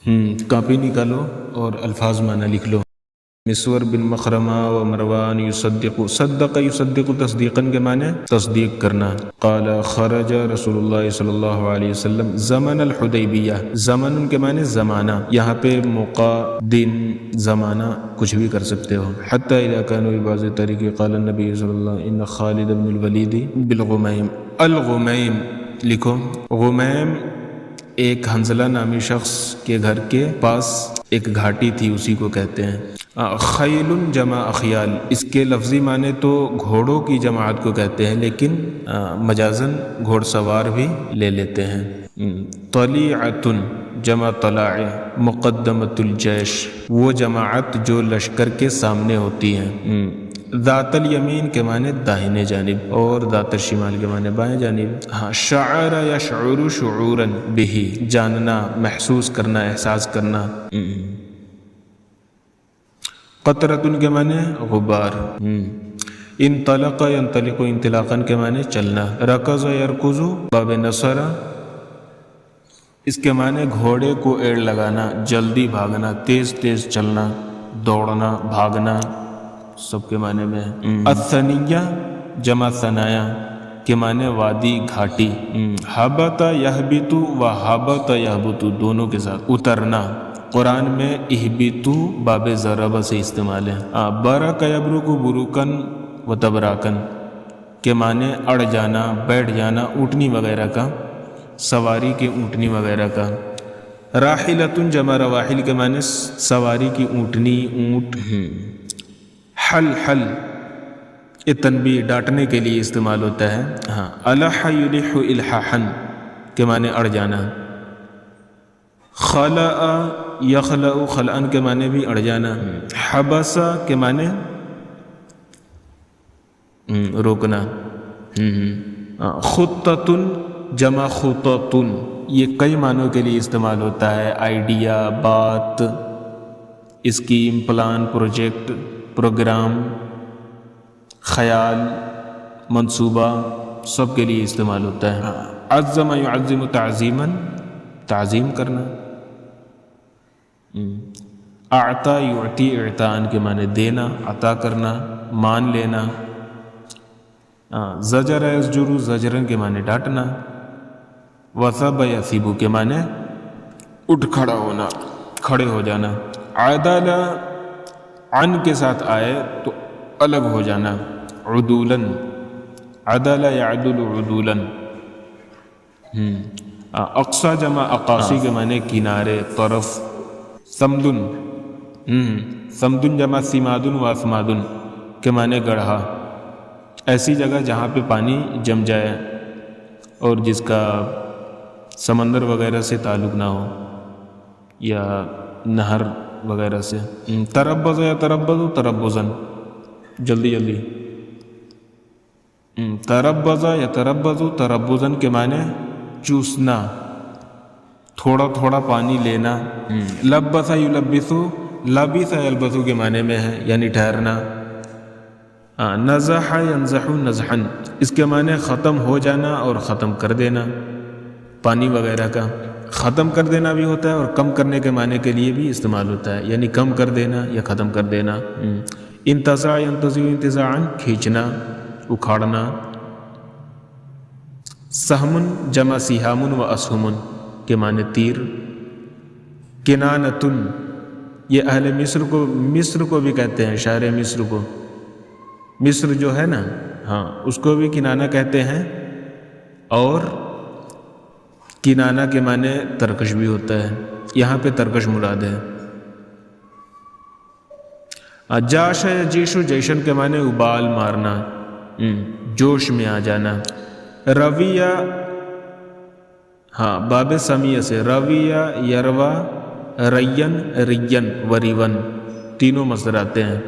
Copy نکالو اور الفاظ معنی لکھ لو. مسور بن مخرمہ و مروان یصدق، صدق یصدق تصدیقاً کے معنی تصدیق کرنا. قال خرج رسول اللہ صلی اللہ علیہ وسلم زمن الحدیبیہ، زمن کے معنی زمانہ، یہاں پہ موقع، دن، زمانہ کچھ بھی کر سکتے ہو. حتی اذا كانوا ببعض الطريق قال النبی صلی اللہ علیہ وسلم ان خالد بن الولید بالغمیم. الغمیم لکھو. غمیم ایک حنظلہ نامی شخص کے گھر کے پاس ایک گھاٹی تھی، اسی کو کہتے ہیں. خیل جمع اخیال، اس کے لفظی معنی تو گھوڑوں کی جماعت کو کہتے ہیں، لیکن مجازن گھوڑ سوار بھی لے لیتے ہیں. طلیعۃ جمع طلاع، مقدمۃ الجیش، وہ جماعت جو لشکر کے سامنے ہوتی ہیں. ذات الیمین کے معنی داہنے جانب اور ذات الشمال کے معنی بائیں جانب. شعر یشعر شعورا بہ، جاننا، محسوس کرنا، احساس کرنا. قطرۃ کے معنی غبار. انطلق ینطلق انطلاقا کے معنی چلنا. رکض یرکض باب نصر، اس کے معنی گھوڑے کو ایڑ لگانا، جلدی بھاگنا، تیز تیز چلنا، دوڑنا، بھاگنا، سب کے معنی میں. الثنیہ جمع ثنایا کے معنی وادی، گھاٹی. حبط یحبط و حبط یحبط دونوں کے ساتھ اترنا. قرآن میں اہبطو باب ضرب سے استعمال ہے. برک یبرک بروکن و تبراکن کے معنی اڑ جانا، بیٹھ جانا، اونٹنی وغیرہ کا، سواری کی اونٹنی وغیرہ کا. راحلۃ جمع رواحل کے معنی سواری کی اونٹنی، اونٹ. حل حل یہ تنبیہ، ڈانٹنے کے لیے استعمال ہوتا ہے. الح یلح الحاحا کے معنی اڑ جانا. خلع یخلع خلعا کے معنی بھی اڑ جانا. حبس کے معنی روکنا. خطۃ جمع خطۃ، یہ کئی معنوں کے لیے استعمال ہوتا ہے. آئیڈیا، بات، اسکیم، پلان، پروجیکٹ، پروگرام، خیال، منصوبہ، سب کے لیے استعمال ہوتا ہے. عظم یعظم تعظیما، تعظیم کرنا. اعطا یعطی اعطاء کے معنی دینا، عطا کرنا، مان لینا. زجر یزجر زجرن کے معنی ڈانٹنا. وثب یثب کے معنی اٹھ کھڑا ہونا، کھڑے ہو جانا. عدل عن کے ساتھ آئے تو الگ ہو جانا. عدولاً عدل یعدل عدولاً. اقصی جمع اقاصی کے معنی کنارے، طرف. سمدن سمدن جمع سمادن و اسمادن کے معنی گڑھا، ایسی جگہ جہاں پہ پانی جم جائے اور جس کا سمندر وغیرہ سے تعلق نہ ہو یا نہر وغیرہ سے. تربز یا تربز تربزن، جلدی جلدی. تربز یا تربز تربزن کے معنی چوسنا، تھوڑا تھوڑا پانی لینا. لبس یلبس لبس یلبس کے معنی میں ہے، یعنی ٹھہرنا. نزح ینزح نزحا، اس کے معنی ختم ہو جانا اور ختم کر دینا. پانی وغیرہ کا ختم کر دینا بھی ہوتا ہے اور کم کرنے کے معنی کے لیے بھی استعمال ہوتا ہے، یعنی کم کر دینا یا ختم کر دینا. انتزاع ینتزع انتزاعا، کھینچنا، اکھاڑنا. سہم جمع سہام و اسہم کے معنی تیر. کنانۃ، یہ اہل مصر کو بھی کہتے ہیں، شہر مصر کو. مصر جو ہے نا، ہاں اس کو بھی کنانہ کہتے ہیں. اور کنانہ کے معنی ترکش بھی ہوتا ہے، یہاں پہ ترکش مراد ہے. جاش یجیش جیشن کے معنی ابال مارنا، جوش میں آ جانا. رویہ، ہاں باب سمیہ سے. رویہ یروا رین رین وریون، تینوں مصدر آتے ہیں.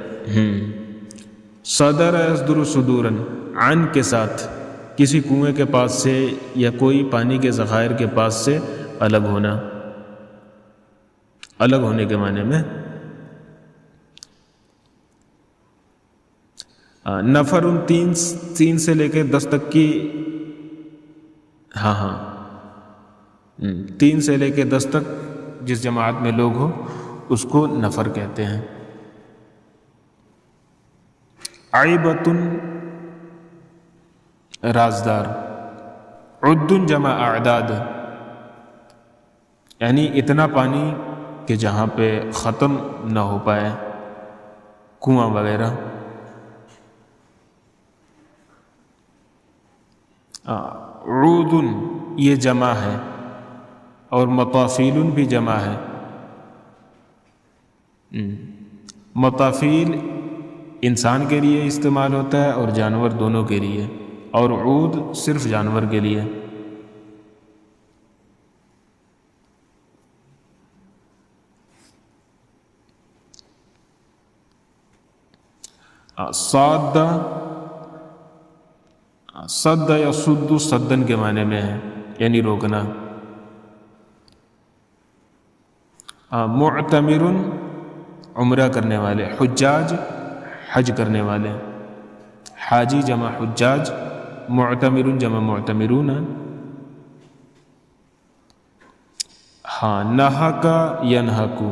صدر یصدر صدورن، عن کے ساتھ کسی کنویں کے پاس سے یا کوئی پانی کے ذخائر کے پاس سے الگ ہونا، الگ ہونے کے معنی میں. نفر 3 سے لے کے 10 تک کی، ہاں 3 سے لے کے 10 تک جس جماعت میں لوگ ہو اس کو نفر کہتے ہیں۔ عیبۃ رازدار، عد جمع اعداد، یعنی اتنا پانی کہ جہاں پہ ختم نہ ہو پائے، کنواں وغیرہ۔ عود یہ جمع ہے، اور مطافیل بھی جمع ہے۔ مطافیل انسان کے لیے استعمال ہوتا ہے اور جانور دونوں کے لیے، اور عود صرف جانور کے لیے۔ صاد، صد یا صد صدن کے معنی میں ہے، یعنی روکنا۔ معتمر عمرہ کرنے والے، حجاج حج کرنے والے، حاجی جمع حجاج، معتمر جمع معتمرون۔ نہک ینہک،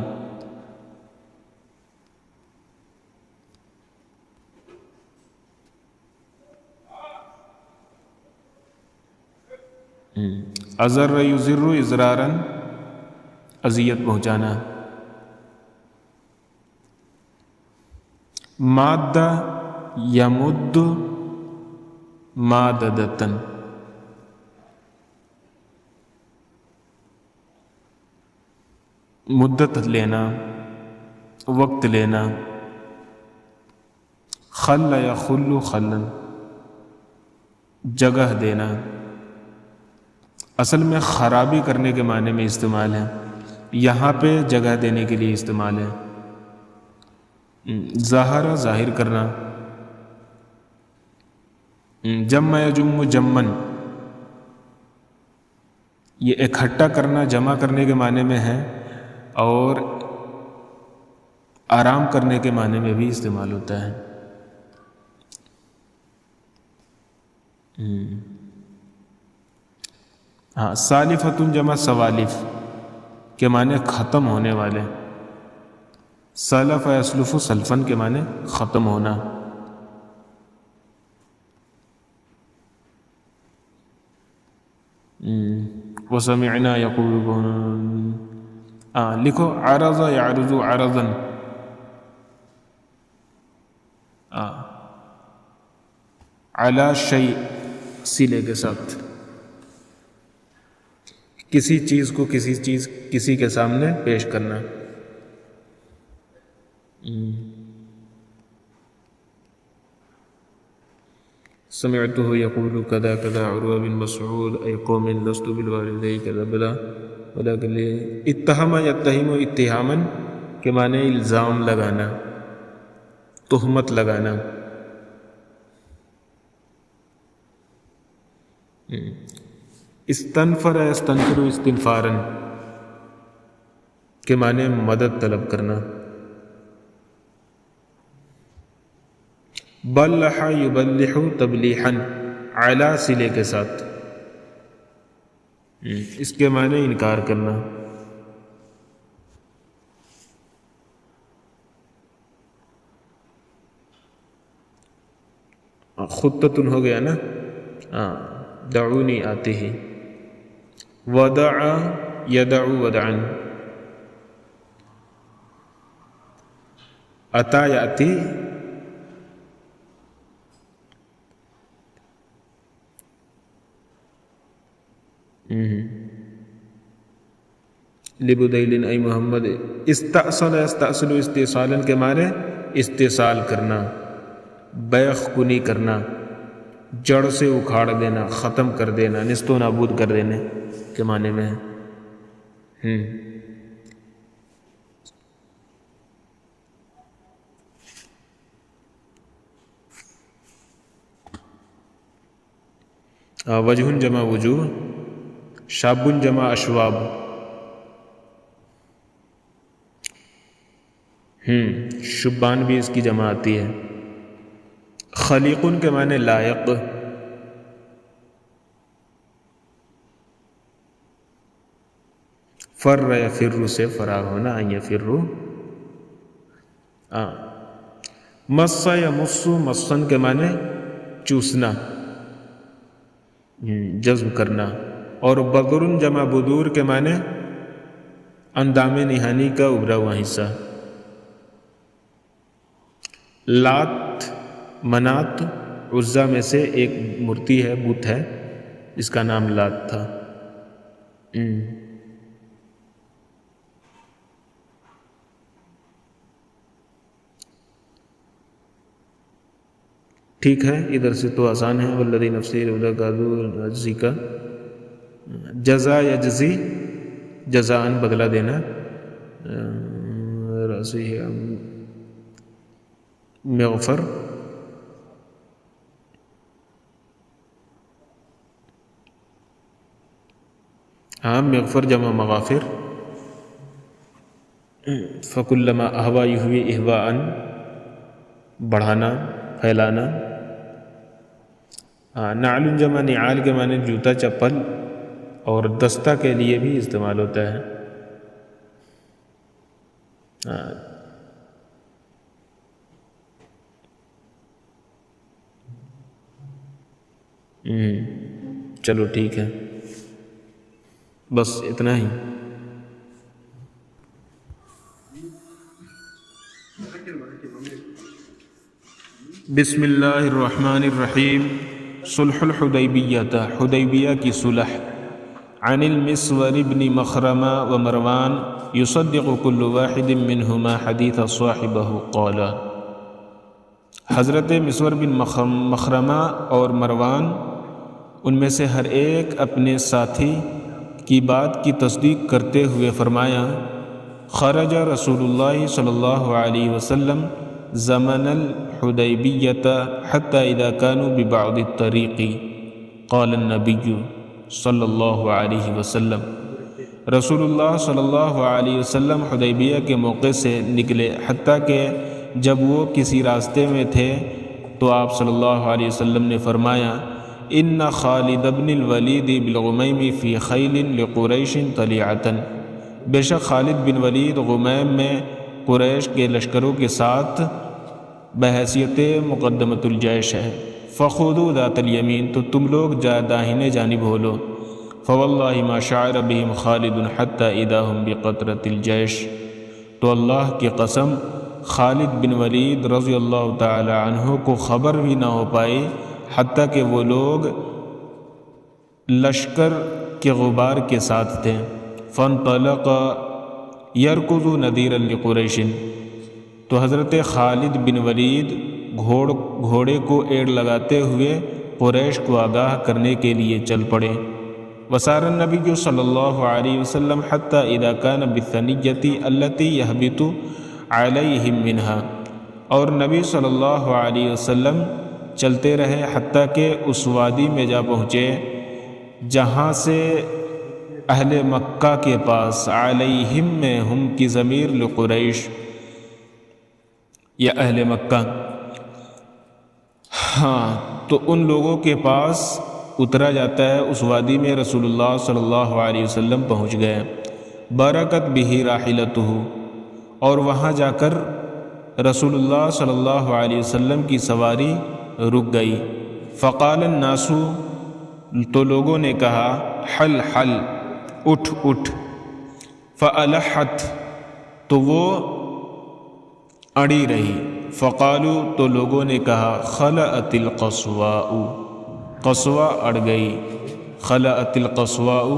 اضر یضر اضرارا اذیت پہنچانا۔ مادہ یمد ماددتن، مدت لینا، وقت لینا۔ خل یخل خلن، جگہ دینا، اصل میں خرابی کرنے کے معنی میں استعمال ہے، یہاں پہ جگہ دینے کے لیے استعمال ہے۔ ظاہر ظاہر کرنا، جمع یجم جمن، یہ اکٹھا کرنا جمع کرنے کے معنی میں ہے، اور آرام کرنے کے معنی میں بھی استعمال ہوتا ہے۔ سالفۃ جمع سوالف کے معنی ختم ہونے والے، سلف یسلف سلفن کے معنی ختم ہونا۔ وسمعنا یقولون، لکھو عرض یعرض عرضا، علی شیء صلے کے ساتھ، کسی چیز کو کسی کے سامنے پیش کرنا۔ سمعته يقول كذا كذا عروة بن مسعود أي قوم لست بالوالدين كذا بلا ولكن اتهم يتهم اتهاما کے معنی الزام لگانا، تہمت لگانا۔ استنفر یستنفر استنفارا کے معنی مدد طلب کرنا۔ بلح یبلح تبلیحا، علی صلے کے ساتھ، اس کے معنی انکار کرنا۔ خطتن ہو گیا نا، دعونی آتے ہی۔ ودع یدع ودعا، اتا یاتی، لبدیل ای محمد، استأصل یستأصل استئصالا کے معنی استئصال کرنا، بیخ کنی کرنا، جڑ سے اکھاڑ دینا، ختم کر دینا، نیست و نابود کر دینے کے معنی میں ہے۔ وجہ جمع وجوہ، شاب جمع اشواب، شبان بھی اس کی جمع آتی ہے۔ خلیقن کے معنی لائق، فر یفر سے فرار ہونا، ان یفروا. مس یمس، مسن کے معنی چوسنا، جذب کرنا. اور بدر جمع بدور کے معنی اندام نہانی کا ابھرا ہوا حصہ. لات منات عزا میں سے ایک مورتی ہے، بت ہے، اس کا نام لات تھا. ٹھیک ہے، ادھر سے تو آسان ہے. والذی نفسی اجزی کا جزا یجزی، جزاءً بدلہ دینا. رأسی مغفر، مغفر جمع مغافر. فکلما اہوا یہوی اہواءً، بڑھانا، پھیلانا. نعل جمع نعال کے معنی جوتا چپل، اور دستہ کے لیے بھی استعمال ہوتا ہے. چلو ٹھیک ہے، بس اتنا ہی. بسم اللہ الرحمن الرحیم. صلح الحدیبیہ، حدیبیہ کی صلح. عن المسور بن مخرمہ ومروان يصدق كل واحد منهما حدیث صاحبہ قال. حضرت مسور بن مخرمہ اور مروان، ان میں سے ہر ایک اپنے ساتھی کی بات کی تصدیق کرتے ہوئے فرمایا: خرج رسول اللہ صلی اللہ علیہ وسلم زمن الحدیبیۃ حتی اذا كانوا ببعض الطریق قال النبی صلی اللہ علیہ وسلم. رسول اللہ صلی اللہ علیہ وسلم حدیبیہ کے موقع سے نکلے، حتیٰ کہ جب وہ کسی راستے میں تھے تو آپ صلی اللہ علیہ وسلم نے فرمایا: ان خالد بن الولید بالغمیم فی خیل لقریش طلیعۃ. بے شک خالد بن ولید غمیم میں قریش کے لشکروں کے ساتھ بحیثیت مقدمۃ الجیش ہے. فخذوا ذات الیمین، تو تم لوگ داہنے جانب ہو لو. فواللہ ما شعر بہم خالد حتی اذا ہم بقطرۃ الجیش. تو اللہ کی قسم، خالد بن ولید رضی اللہ تعالی عنہ کو خبر بھی نہ ہو پائی حتیٰ کہ وہ لوگ لشکر کے غبار کے ساتھ تھے. فانطلق یرکض نذیرا لقریش. تو حضرت خالد بن ولید گھوڑے کو ایڑ لگاتے ہوئے قریش کو آگاہ کرنے کے لیے چل پڑے. وسار النبی صلی اللہ علیہ وسلم حتی اذا کان بالثنیۃ التی یہبط علیہم منہا. اور نبی صلی اللہ علیہ وسلم چلتے رہے حتیٰ کہ اس وادی میں جا پہنچے جہاں سے اہل مکہ کے پاس، علیہم میں ہم کی ضمیر لقریش یا اہل مکہ، تو ان لوگوں کے پاس اترا جاتا ہے. اس وادی میں رسول اللہ صلی اللہ علیہ وسلم پہنچ گئے. برکت بہ راحلتہ، اور وہاں جا کر رسول اللہ صلی اللہ علیہ وسلم کی سواری رک گئی. فقال الناس، تو لوگوں نے کہا: حل حل، اٹھ اٹھ. فالحت، تو وہ اڑی رہی. فقالوا، تو لوگوں نے کہا: خلعت القصواء، قصوہ اڑ گئی. خلعت القصواء،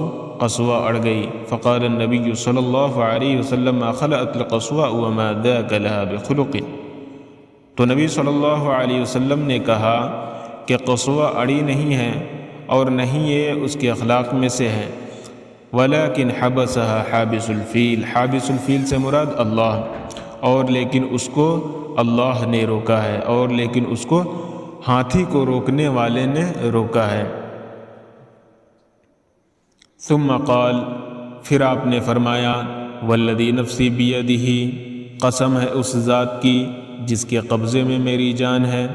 قصوہ اڑ گئی. فقال النبی صلی اللہ علیہ وسلم: ما خلعت القصواء وما ذاک لها بخلق. تو نبی صلی اللہ علیہ وسلم نے کہا کہ قصوہ اڑی نہیں ہے اور نہیں یہ اس کے اخلاق میں سے ہے. ولیکن حبسها حابس الفیل، حابس الفیل سے مراد اللہ، اور لیکن اس کو اللہ نے روکا ہے، اور لیکن اس کو ہاتھی کو روکنے والے نے روکا ہے. ثم قال، پھر آپ نے فرمایا: والذی نفسی بیدہ، قسم ہے اس ذات کی جس کے قبضے میں میری جان ہے.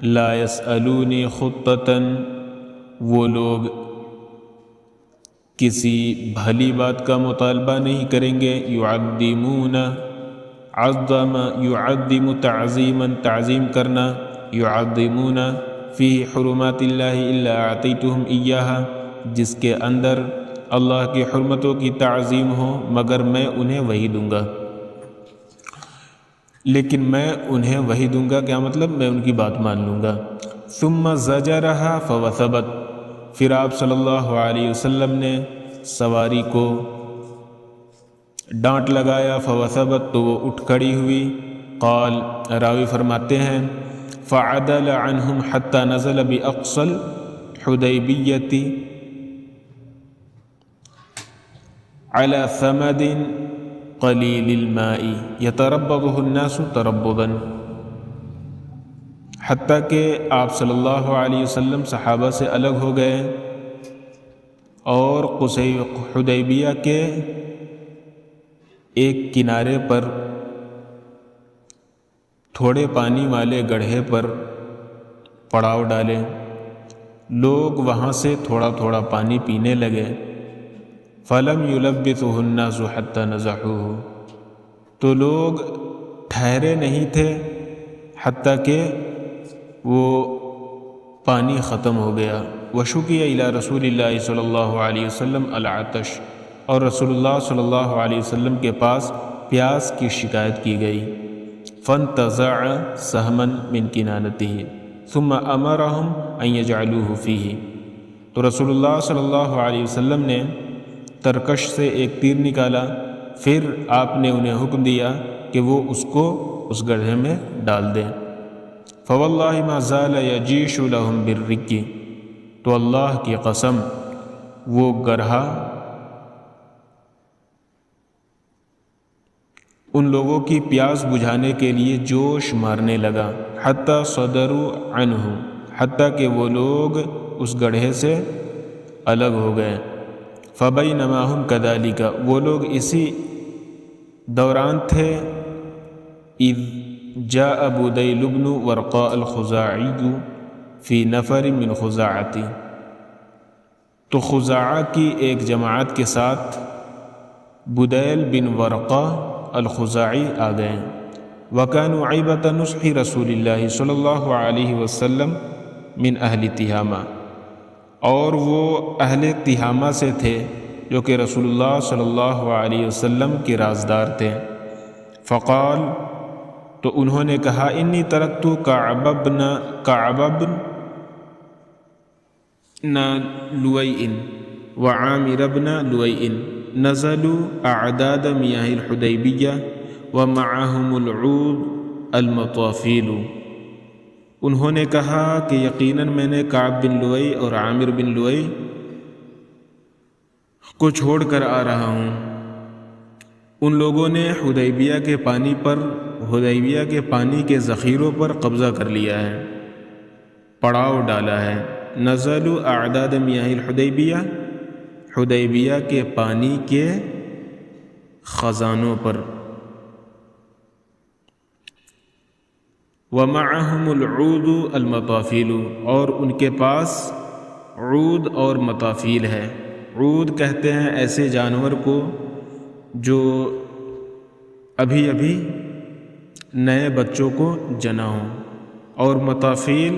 لا یسألونی خطۃ، وہ لوگ کسی بھلی بات کا مطالبہ نہیں کریں گے. یعظمون عظم یعظم تعظیما تعظیم کرنا. یعظمون فی حرمات اللہ الا اعطیتہم ایہا جس کے اندر اللہ کی حرمتوں کی تعظیم ہو مگر میں انہیں وہی دوں گا. لیکن میں انہیں وہی دوں گا کیا مطلب؟ میں ان کی بات مان لوں گا. ثم زجرہا فوثبت پھر آپ صلی اللہ علیہ وسلم نے سواری کو ڈانٹ لگایا. فوثبت تو وہ اٹھ کھڑی ہوئی. قال راوی فرماتے ہیں فعدل عنہم حتی نزل باقصى الحدیبیۃ علی ثمد قلیل الماء یتربضہ الناس تربضا حتیٰ کہ آپ صلی اللہ علیہ وسلم صحابہ سے الگ ہو گئے اور حدیبیہ کے ایک کنارے پر تھوڑے پانی والے گڑھے پر پڑاؤ ڈالے. لوگ وہاں سے تھوڑا تھوڑا پانی پینے لگے. فلم یلبثہ الناس حتی نزحوہ تو لوگ ٹھہرے نہیں تھے حتیٰ کہ وہ پانی ختم ہو گیا. وشکی الی رسول اللہ صلی اللہ علیہ وسلم العطش اور رسول اللہ صلی اللہ علیہ وسلم کے پاس پیاس کی شکایت کی گئی. فانتزع سہما من کنانتہ ثم امرہم ان یجعلوہ فیہ تو رسول اللہ صلی اللہ علیہ وسلم نے ترکش سے ایک تیر نکالا. پھر آپ نے انہیں حکم دیا کہ وہ اس کو اس گڑھے میں ڈال دیں. فواللہ ما زال یجیش لہم بالرکی تو اللہ کی قسم وہ گڑھا ان لوگوں کی پیاس بجھانے کے لیے جوش مارنے لگا. حتی صدروا عنہ حتیٰ کہ وہ لوگ اس گڑھے سے الگ ہو گئے. فبینما ہم کذالک وہ لوگ اسی دوران تھے. اذ جاء بدیل بن ورقاء الخزاعی فی نفر من خزاعتی تو خزاعہ کی ایک جماعت کے ساتھ بدیل بن ورقاء الخزاعی آ گئے. وکانوا عیبۃ نصح رسول اللہ صلی اللہ علیہ وسلم من اہل تہامہ اور وہ اہل تہامہ سے تھے جو کہ رسول اللہ صلی اللہ علیہ وسلم کے رازدار تھے. فقال تو انہوں نے کہا انی ترکت کعب بن لؤی وعامر بن لؤی نزلوا اعداد میاہ الحدیبیہ ومعہم العود المطافیل. انہوں نے کہا کہ یقیناً میں نے کعب بن لؤی اور عامر بن لؤی کو چھوڑ کر آ رہا ہوں. ان لوگوں نے حدیبیہ کے پانی کے ذخیروں پر قبضہ کر لیا ہے، پڑاؤ ڈالا ہے. نزلوا اعداد میاہ الحدیبیہ حدیبیہ کے پانی کے خزانوں پر. ومعہم العود المطافیل اور ان کے پاس عود اور مطافیل ہے. عود کہتے ہیں ایسے جانور کو جو ابھی ابھی نئے بچوں کو جنا ہوں، اور مطافیل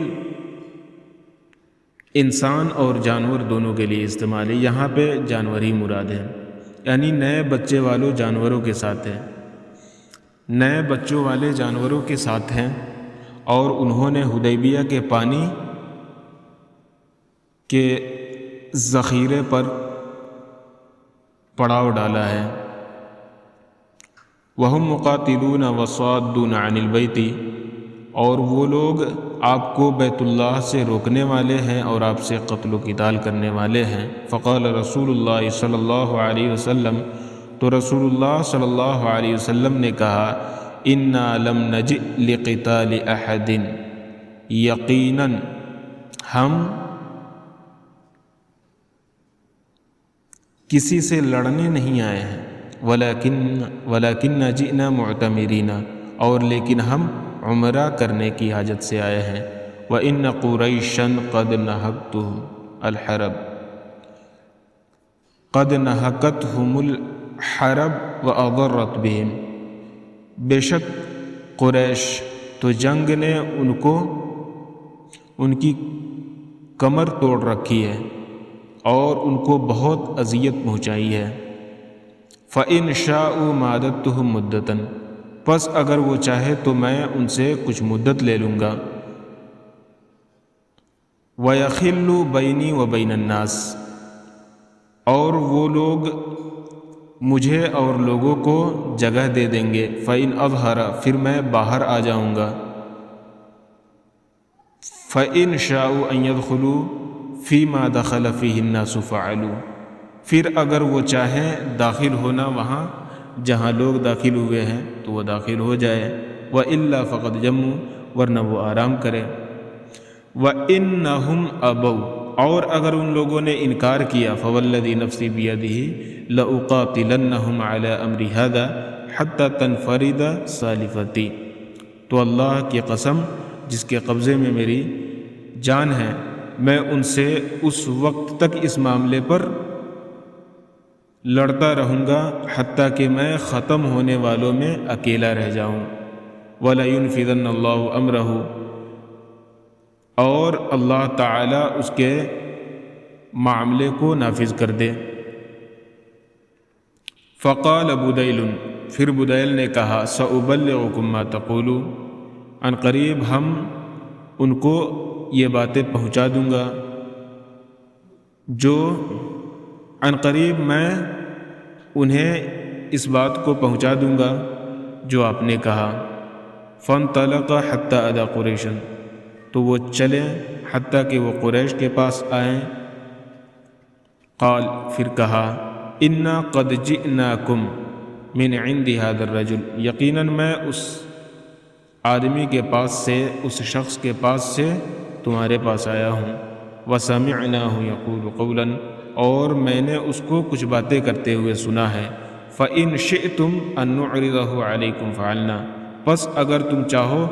انسان اور جانور دونوں کے لیے استعمال ہے. یہاں پہ جانور ہی مراد ہے، یعنی نئے بچے والوں جانوروں کے ساتھ ہے، نئے بچوں والے جانوروں کے ساتھ ہیں. اور انہوں نے حدیبیہ کے پانی کے ذخیرے پر پڑاؤ ڈالا ہے. وَهُمْ مُقَاتِلُونَ وَصَادُّونَ عَنِ الْبَيْتِ اور وہ لوگ آپ کو بیت اللہ سے روکنے والے ہیں اور آپ سے قتل و قتال کرنے والے ہیں. فقال رسول اللہ صلی اللہ علیہ وسلم تو رسول اللہ صلی اللہ علیہ وسلم نے کہا اِنَّا لَمْ نَجِئْ لِقِتَالِ أَحَدٍ یقیناً ہم کسی سے لڑنے نہیں آئے ہیں. وَلَكِنَّ جِئْنَا مُعْتَمِرِينَ اور لیکن ہم عمرہ کرنے کی حاجت سے آئے ہیں. وَإِنَّ قُرَيْشًا قَدْ نَهَبْتُ الْحَرَبَ قد نہکتہم الحرب وأضرت بہم، بے شک قریش تو جنگ نے ان کی کمر توڑ رکھی ہے اور ان کو بہت اذیت پہنچائی ہے۔ فَإِنْ شَاءُوا مَادَدْتُهُمْ مُدَّةً، پس اگر وہ چاہے تو میں ان سے کچھ مدت لے لوں گا۔ وَيَخِلُّ بَيْنِي وَبَيْنَ النَّاسِ، اور وہ لوگ مجھے اور لوگوں کو جگہ دے دیں گے۔ فَإِنْ أَظْهَرَ، پھر میں باہر آ جاؤں گا۔ فَإِنْ شَاءُوا أَنْ يَدْخُلُوا فِي مَا دَخَلَ فِيهِ النَّاسُ فَعَلُوا، پھر اگر وہ چاہیں داخل ہونا وہاں جہاں لوگ داخل ہوئے ہیں تو وہ داخل ہو جائے۔ وَإِلَّا فَقَدْ جَمُّوا، ورنہ وہ آرام کرے۔ وَإِنَّهُمْ أَبَوْا، اور اگر ان لوگوں نے انکار کیا، فَوَالَّذِي نَفْسِي بِيَدِهِ لَأُقَاتِلَنَّهُمْ عَلَىٰ أَمْرِ هَذَا حَتَّى تَنْفَرِدَ سَالِفَتِي، تو اللہ کی قسم جس کے قبضے میں میری جان ہے، میں ان سے اس وقت تک اس معاملے پر لڑتا رہوں گا حتیٰ کہ میں ختم ہونے والوں میں اکیلا رہ جاؤں۔ وَلَيُنْفِذَنَّ اللَّهُ أَمْرَهُ، اور اللہ تعالیٰ اس کے معاملے کو نافذ کر دے۔ فقال بدیل، پھر بدیل نے کہا، سأبلغکم ما تقولون، عن قریب ہم ان کو یہ باتیں پہنچا دوں گا جو عن قریب میں انہیں اس بات کو پہنچا دوں گا جو آپ نے کہا۔ فانطلق حتی اتی قریش، تو وہ چلے حتیٰ کہ وہ قریش کے پاس آئیں۔ قال، پھر کہا، انا قد جئناکم من عند هذا الرجل، یقیناً میں اس آدمی کے پاس سے، اس شخص کے پاس سے تمہارے پاس آیا ہوں۔ وسمعناہ یقول قولا، اور میں نے اس کو کچھ باتیں کرتے ہوئے سنا ہے۔ فإن شئتم ان نعرضہ علیکم فعلنا، پس اگر تم چاہو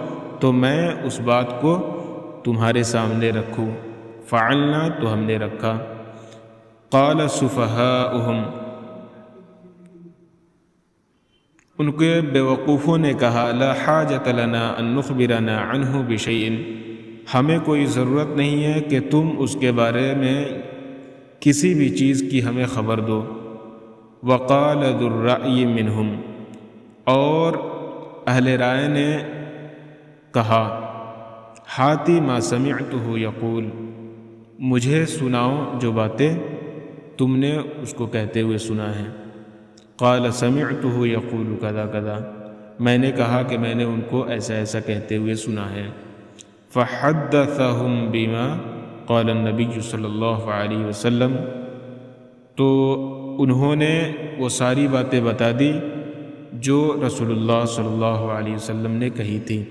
تو میں اس بات کو تمہارے سامنے رکھوں۔ فعلنا، تو ہم نے رکھا۔ قال سفہاؤہم، ان کے بیوقوفوں نے کہا، لا حاجۃ لنا ان نخبرنا عنہ بشیء، ہمیں کوئی ضرورت نہیں ہے کہ تم اس کے بارے میں کسی بھی چیز کی ہمیں خبر دو۔ وقال ذو الرأی منہم، اور اہل رائے نے کہا، ہاتی ما سمعتہ یقول، مجھے سناؤ جو باتیں تم نے اس کو کہتے ہوئے سنا ہے۔ قال سمعتہ یقول کذا کذا، میں نے کہا کہ میں نے ان کو ایسا ایسا کہتے ہوئے سنا ہے۔ فحدثہم بما قال النبی صلی اللہ علیہ وسلم، تو انہوں نے وہ ساری باتیں بتا دی جو رسول اللہ صلی اللہ علیہ وسلم نے کہی تھی۔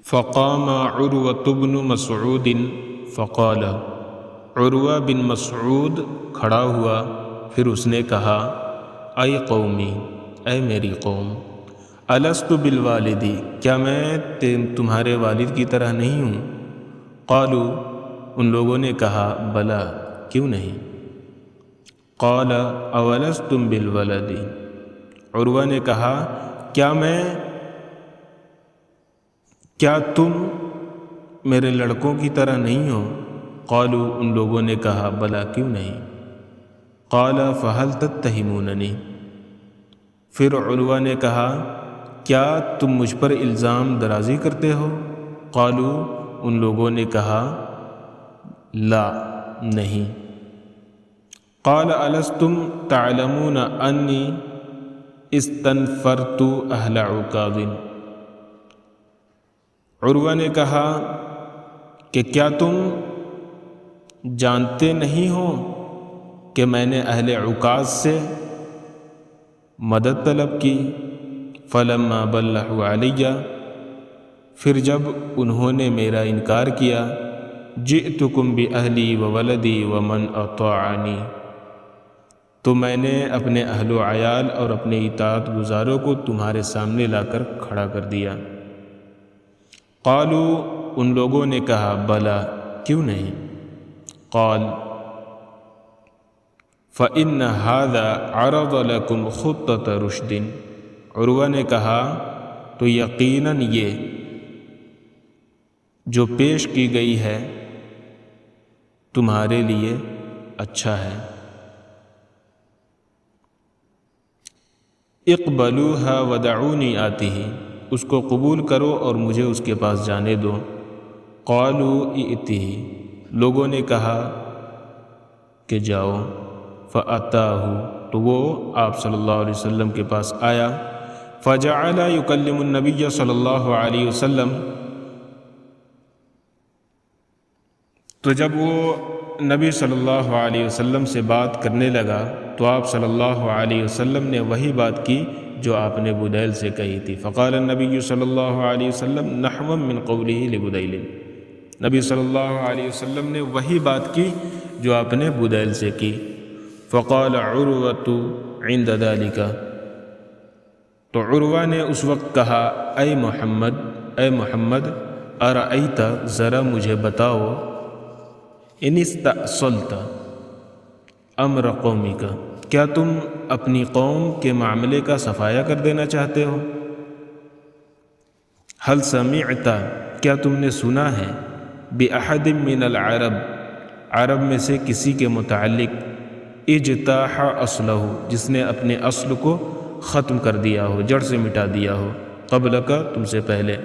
فقام عروۃ بن مسعود فقال، عروہ بن مسعود کھڑا ہوا، پھر اس نے کہا، اے قومی، اے میری قوم، الست بالوالدی، کیا میں تمہارے والد کی طرح نہیں ہوں؟ قالوا، ان لوگوں نے کہا، بلا، کیوں نہیں؟ قال اولستم بالولد، عروہ نے کہا، کیا تم میرے لڑکوں کی طرح نہیں ہو؟ قالوا، ان لوگوں نے کہا، بلا، کیوں نہیں؟ قال فہل تتہموننی، پھر عروہ نے کہا، کیا تم مجھ پر الزام درازی کرتے ہو؟ قالوا، ان لوگوں نے کہا، لا، نہیں۔ قال الستم تعلمون انی استنفرت اہل عکاظ، عروہ نے کہا کہ کیا تم جانتے نہیں ہو کہ میں نے اہل عکاظ سے مدد طلب کی؟ فلما بلحوا علی، پھر جب انہوں نے میرا انکار کیا، جئتکم باہلی وولدی ومن اطاعنی، تو میں نے اپنے اہل و عیال اور اپنے اطاعت گزاروں کو تمہارے سامنے لا کر کھڑا کر دیا۔ قالوا، ان لوگوں نے کہا، بلا، کیوں نہیں؟ قال فإن هذا عرض لكم خطة رشد، عروہ نے کہا تو یقیناً یہ جو پیش کی گئی ہے تمہارے لیے اچھا ہے۔ اقبلوها ودعونی آتیہ، اس کو قبول کرو اور مجھے اس کے پاس جانے دو۔ قالوا ائتہ، لوگوں نے کہا کہ جاؤ۔ فأتاہ، تو وہ آپ صلی اللہ علیہ وسلم کے پاس آیا۔ فجعل یکلم النبی صلی اللہ علیہ وسلم، تو جب وہ نبی صلی اللہ علیہ وسلم سے بات کرنے لگا تو آپ صلی اللہ علیہ وسلم نے وہی بات کی جو آپ نے بدیل سے کہی تھی۔ فقال النبی صلی اللہ علیہ وسلم نحوا من قولہ لبدیل، نبی صلی اللہ علیہ وسلم نے وہی بات کی جو آپ نے بدیل سے کی۔ فقال عروۃ عند ذلک، تو عروہ نے اس وقت کہا اے محمد ارأیت، ذرا مجھے بتاؤ، ان استأصلت امر قومک، کیا تم اپنی قوم کے معاملے کا صفایا کر دینا چاہتے ہو؟ هل سمعت، کیا تم نے سنا ہے، بأحد من العرب، عرب میں سے کسی کے متعلق، اجتاح اصلہ، جس نے اپنے اصل کو ختم کر دیا ہو، جڑ سے مٹا دیا ہو، قبل کا، تم سے پہلے۔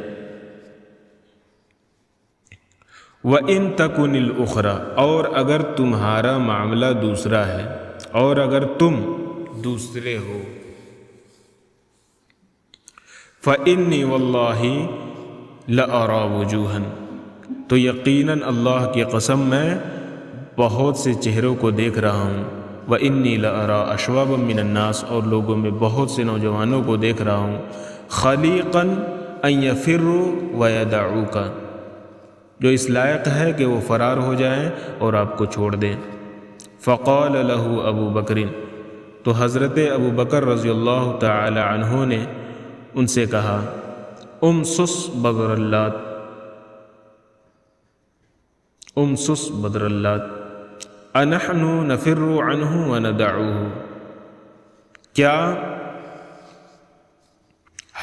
وَإِن تَكُنِ الْأُخْرَى، اور اگر تمہارا معاملہ دوسرا ہے، اور اگر تم دوسرے ہو، فَإِنِّي وَاللَّهِ لَأَرَى وُجُوهًا، تو یقیناً اللہ کی قسم میں بہت سے چہروں کو دیکھ رہا ہوں۔ وَإِنِّي لَأَرَى أَشْوَابًا مِّنَ النَّاسِ، اور لوگوں میں بہت سے نوجوانوں کو دیکھ رہا ہوں، خَلِيقًا أَن يَفِرُّوا وَيَدَعُوكَ، جو اس لائق ہے کہ وہ فرار ہو جائیں اور آپ کو چھوڑ دیں۔ فقال له ابو بکر، تو حضرت ابو بکر رضی اللہ تعالی عنہ نے ان سے کہا امسس بدر اللات، امسس بدر اللات، انحن نفر عنہ وندعوہ، کیا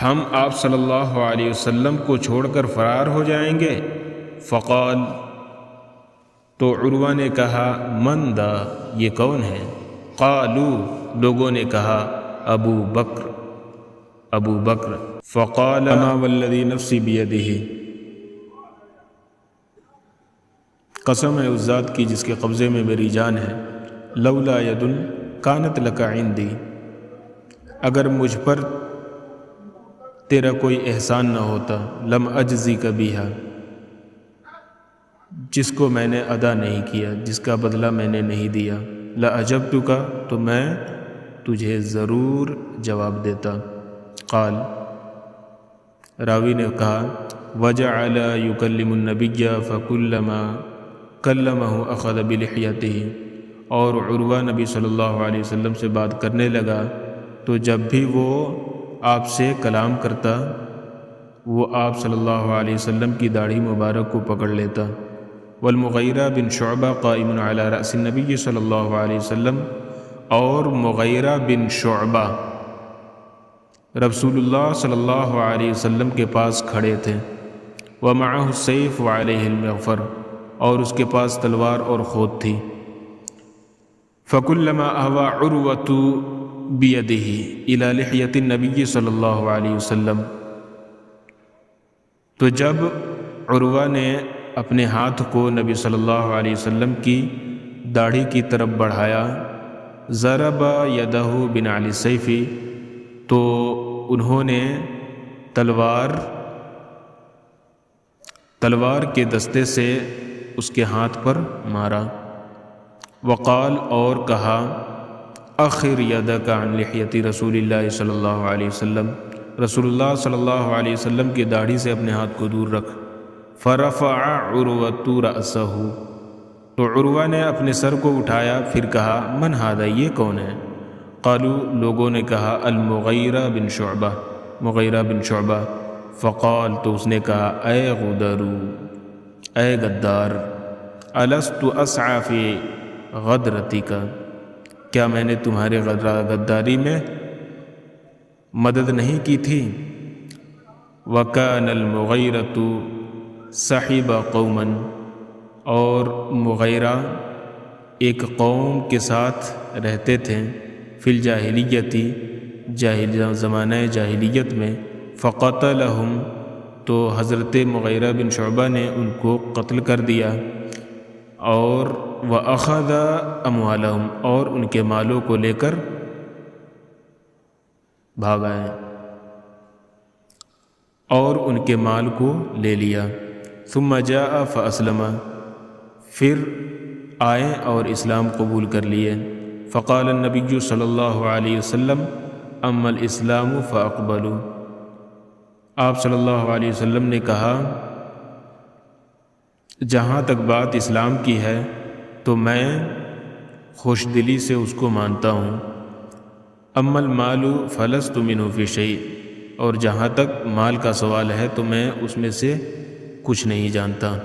ہم آپ صلی اللہ علیہ وسلم کو چھوڑ کر فرار ہو جائیں گے؟ فقال، تو عروہ نے کہا من دا، یہ کون ہے؟ قالوا، لوگوں نے کہا ابو بکر، ابو بکر۔ فقال ما والذی نفسی بیدہ، قسم ہے اس ذات کی جس کے قبضے میں میری جان ہے، لولا ید کانت لک عندی، اگر مجھ پر تیرا کوئی احسان نہ ہوتا، لم اجزیک بہا، جس کو میں نے ادا نہیں کیا، جس کا بدلہ میں نے نہیں دیا، لأجبتک، تو میں تجھے ضرور جواب دیتا۔ قال، راوی نے کہا وجعل یکلم النبی فکلما کلمہ اخذ بلحیتہ، اور عروہ نبی صلی اللہ علیہ وسلم سے بات کرنے لگا تو جب بھی وہ آپ سے کلام کرتا وہ آپ صلی اللہ علیہ وسلم کی داڑھی مبارک کو پکڑ لیتا۔ والمغیرہ بن شعبہ قائم علی رأس النبی صلی اللہ علیہ وسلم، اور مغیرہ بن شعبہ رسول اللہ صلی اللہ علیہ وسلم کے پاس کھڑے تھے۔ ومعہ السیف وعلیہ المغفر، اور اس کے پاس تلوار اور خود تھی۔ فکلما اہوى عروة بیدہ الی لحیۃ النبی صلی اللہ علیہ وسلم، تو جب عروہ نے اپنے ہاتھ کو نبی صلی اللہ علیہ وسلم کی داڑھی کی طرف بڑھایا، ضرب یدہ بنعل السیف، تو انہوں نے تلوار کے دستے سے اس کے ہاتھ پر مارا۔ وقال، اور کہا اخر یدک عن لحیۃ رسول اللہ صلی اللہ علیہ وسلم، رسول اللہ صلی اللہ علیہ وسلم کی داڑھی سے اپنے ہاتھ کو دور رکھ۔ فرفع عروۃ رأسہ، تو عروہ نے اپنے سر کو اٹھایا، پھر کہا من ھذا، یہ کون ہے؟ قالوا، لوگوں نے کہا المغیرہ بن شعبہ، مغیرہ بن شعبہ۔ فقال، تو اس نے کہا اے غدر، اے غدار، الست اسعی فی غدرتک، کیا میں نے تمہارے غداری میں مدد نہیں کی تھی؟ وَكَانَ الْمُغِيرَةُ صَحِبَ قَوْمًا، اور مغیرہ ایک قوم کے ساتھ رہتے تھے، فی الجاہلیتی زمانہ جاہلیت میں، فقتلہم، تو حضرت مغیرہ بن شعبہ نے ان کو قتل کر دیا، اور وَأَخَذَ أَمْوَالَهُمْ، اور ان کے مالوں کو لے کر بھاگ آئے، اور ان کے مال کو لے لیا۔ ثم جاء فأسلم، پھر آئے اور اسلام قبول کر لیے۔ فقال النبی صلی اللہ علیہ وسلم اما الاسلام فاقبلوا، آپ صلی اللہ علیہ وسلم نے کہا جہاں تک بات اسلام کی ہے تو میں خوش دلی سے اس کو مانتا ہوں، اما المال فلست منہ فی شیء، اور جہاں تک مال کا سوال ہے تو میں اس میں سے کچھ نہیں جانتا۔